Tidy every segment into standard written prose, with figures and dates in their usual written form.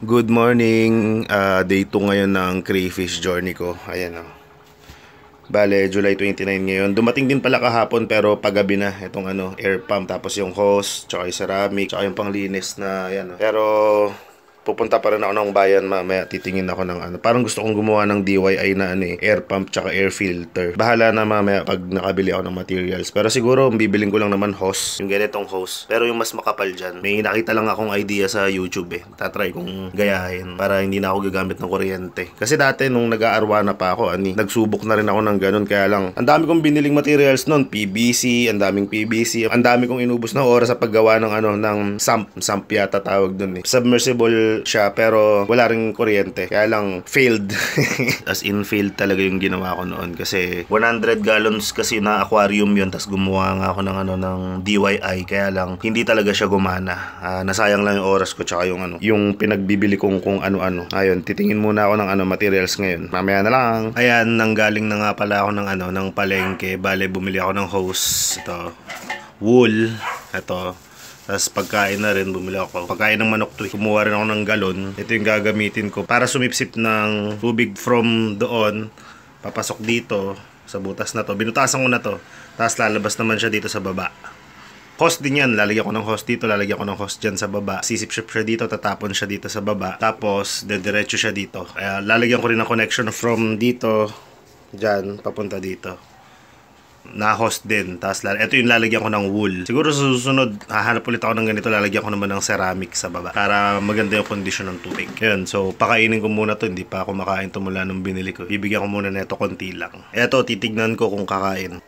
Good morning. Day 2 ngayon ng crayfish journey ko. Ayan o. Bale, July 29 ngayon. Dumating din pala kahapon pero paggabi na itong air pump, tapos yung hose, tsaka yung ceramic, tsaka yung panglinis na ayan o. Pero pupunta pa rin ako ng bayan mamaya, titingin ako ng parang gusto kong gumawa ng DIY na air pump tsaka air filter. Bahala na mamaya pag nakabili ako ng materials. Pero siguro bibiling ko lang naman hose, yung ganitong hose. Pero yung mas makapal dyan, may nakita lang akong idea sa YouTube Tatry kong gayahin para hindi na ako gagamit ng kuryente. Kasi dati nung nag-aarwana pa ako, nagsubok na rin ako ng ganun. Kaya lang, ang dami kong biniling materials noon, PVC, ang daming PVC. Ang dami kong inubos na oras sa paggawa ng ng sump yata tawag dun Submersible siya pero wala ring kuryente. Kaya lang failed. As in failed talaga yung ginawa ko noon kasi 100 gallons kasi na aquarium yun, tas gumawa nga ako ng ng DIY. Kaya lang hindi talaga siya gumana. Nasayang lang yung oras ko tsaka yung pinagbibili kong kung ano-ano. Ayun, titingin muna ako ng materials ngayon. Mamaya na lang. Ayan, nanggaling na nga pala ako ng ng palengke. Bale, bumili ako ng hose. Ito, wool. Ito. Tapos pagkain na rin, bumili ako. Pagkain ng manok to. Kumuha rin ako ng galon. Ito yung gagamitin ko para sumipsip ng tubig from doon. Papasok dito sa butas na to. Binutasan ko na to. Tapos lalabas naman siya dito sa baba. Hose din yan. Lalagyan ko ng hose dito. Lalagyan ko ng hose dyan sa baba. Sisipsip siya dito. Tatapon siya dito sa baba. Tapos, dediretso siya dito. Kaya lalagyan ko rin ng connection from dito. Dyan. Papunta dito. Na host din. Tapos ito yung lalagyan ko ng wool. Siguro sa susunod, hahanap ulit ako ng ganito. Lalagyan ko naman ng ceramic sa baba para maganda yung condition ng tubig. Yun. So, pakainin ko muna to. Hindi pa ako makain to mula nung binili ko. Bibigyan ko muna neto konti lang. Ito, titignan ko kung kakain.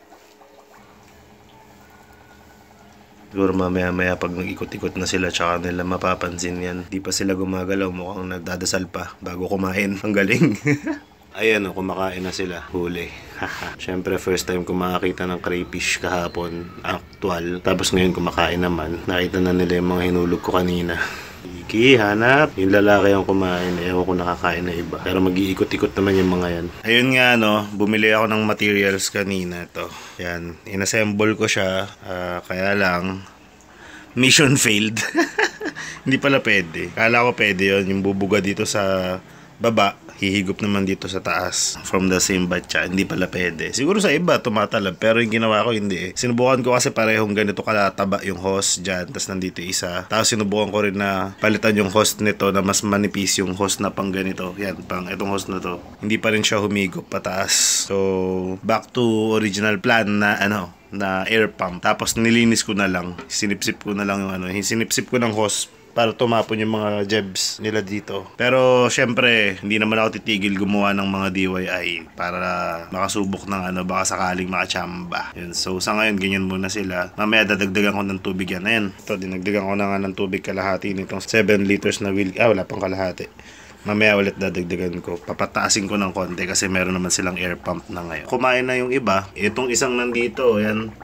Siguro mamaya pag nag-ikot-ikot na sila, tsaka nila mapapansin yan. Di pa sila gumagalaw. Mukhang nagdadasal pa bago kumain. Ang galing. Ayan kumakain na sila. Huli. Siyempre, first time ko makakita ng crayfish kahapon. Actual. Tapos ngayon kumakain naman. Nakita na nila yung mga hinulog ko kanina. Iki, hanap. Yung lalaki ang kumain. Ewan ko nakakain na iba. Pero mag-iikot-ikot naman yung mga yan. Ayun nga bumili ako ng materials kanina. Ito. Yan. Inassemble ko siya. Kaya lang, mission failed. Hindi pala pwede. Kala ko pwede yun. Yung bubuga dito sa baba, hihigop naman dito sa taas from the same batch. Hindi pala pwede. Siguro sa iba tumatalab, pero yung ginawa ko hindi Sinubukan ko kasi parehong ganito kalataba yung hose dyan, tapos nandito isa. Tapos sinubukan ko rin na palitan yung hose nito na mas manipis yung hose na pang ganito. Yan, pang itong hose na to. Hindi pa rin siya humigop pataas. So, back to original plan na na air pump. Tapos nilinis ko na lang. Sinipsip ko na lang yung sinipsip ko ng hose para tumapon yung mga jebs nila dito. Pero syempre, hindi naman ako titigil gumawa ng mga DIY para makasubok ng baka sakaling makachamba. Yun. So sa ngayon, ganyan muna sila. Mamaya dadagdagan ko ng tubig yan. Ayan. Ito, dinagdagan ko na nga ng tubig kalahati nitong 7 liters na wheel. Wala pang kalahati. Mamaya ulit dadagdagan ko. Papataasin ko ng konti kasi meron naman silang air pump na ngayon. Kumain na yung iba. Itong isang nandito, yan.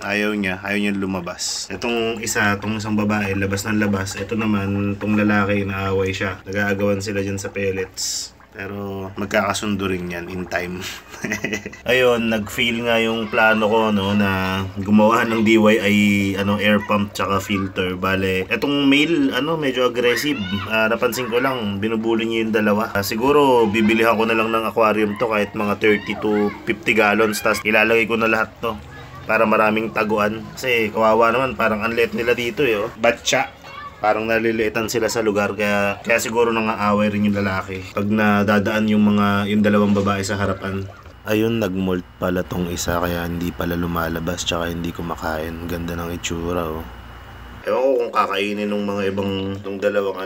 Ayaw niya lumabas. Itong isang babae, labas ng labas. Ito naman, itong lalaki, naaway siya. Nag-aagawan sila dyan sa pellets. Pero magkakasundo rin yan in time. Ayun, nag-fail nga yung plano ko na gumawa ng DIY air pump tsaka filter. Bale, etong male medyo aggressive. Napansin ko lang, binubuli niya yung dalawa. Siguro bibilihan ko na lang ng aquarium to kahit mga 30 to 50 gallons. Tapos ilalagay ko na lahat to para maraming taguan. Kasi kawawa naman, parang unlet nila dito Batcha. Parang naliliitan sila sa lugar, kaya siguro nangaaway rin yung lalaki pag nadadaan yung dalawang babae sa harapan. Ayun, nagmolt pala tong isa kaya hindi pala lumalabas tsaka hindi kumakain. Ganda ng itsura Ewan ko kung kakainin ng mga ibang dalawang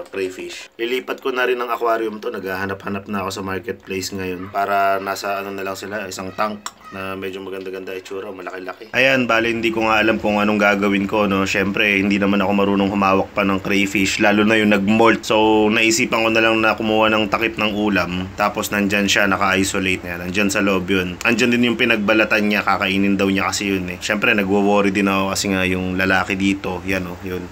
crayfish. Lilipat ko na rin ng aquarium to. Naghahanap-hanap na ako sa marketplace ngayon para nasa na lang sila, isang tank na medyo maganda-ganda itsura, malaki-laki. Ayan, bale hindi ko nga alam kung anong gagawin ko Syempre, hindi naman ako marunong humawak pa ng crayfish, lalo na yung nagmolt. So, naisipan ko na lang na kumuha ng takip ng ulam. Tapos nandyan siya, naka-isolate na yan. Nandyan sa loob yun. Andyan din yung pinagbalatan niya, kakainin daw niya kasi yun Syempre, nagwo-worry din ako kasi nga yung lalaki dito. Yan yun.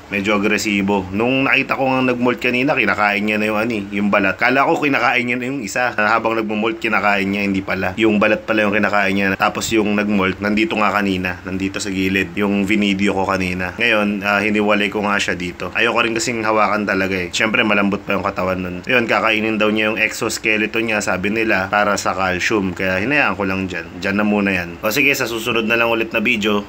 Medyo agresibo. Nung nakita ko nga nag-molt kanina, kinakain niya na yung yung balat. Kala ko kinakain niya na yung isa. Habang nag-molt, kinakain niya, hindi pala. Yung balat pala yung kinakain niya. Tapos yung nag-molt, nandito nga kanina. Nandito sa gilid. Yung video ko kanina. Ngayon, hiniwalay ko nga siya dito. Ayoko rin kasing hawakan talaga eh. Siyempre, malambot pa yung katawan nun. Yun, kakainin daw niya yung exoskeleton niya, sabi nila, para sa calcium. Kaya hinayaan ko lang dyan. Dyan na muna yan. O sige, sa susunod na lang ulit na video,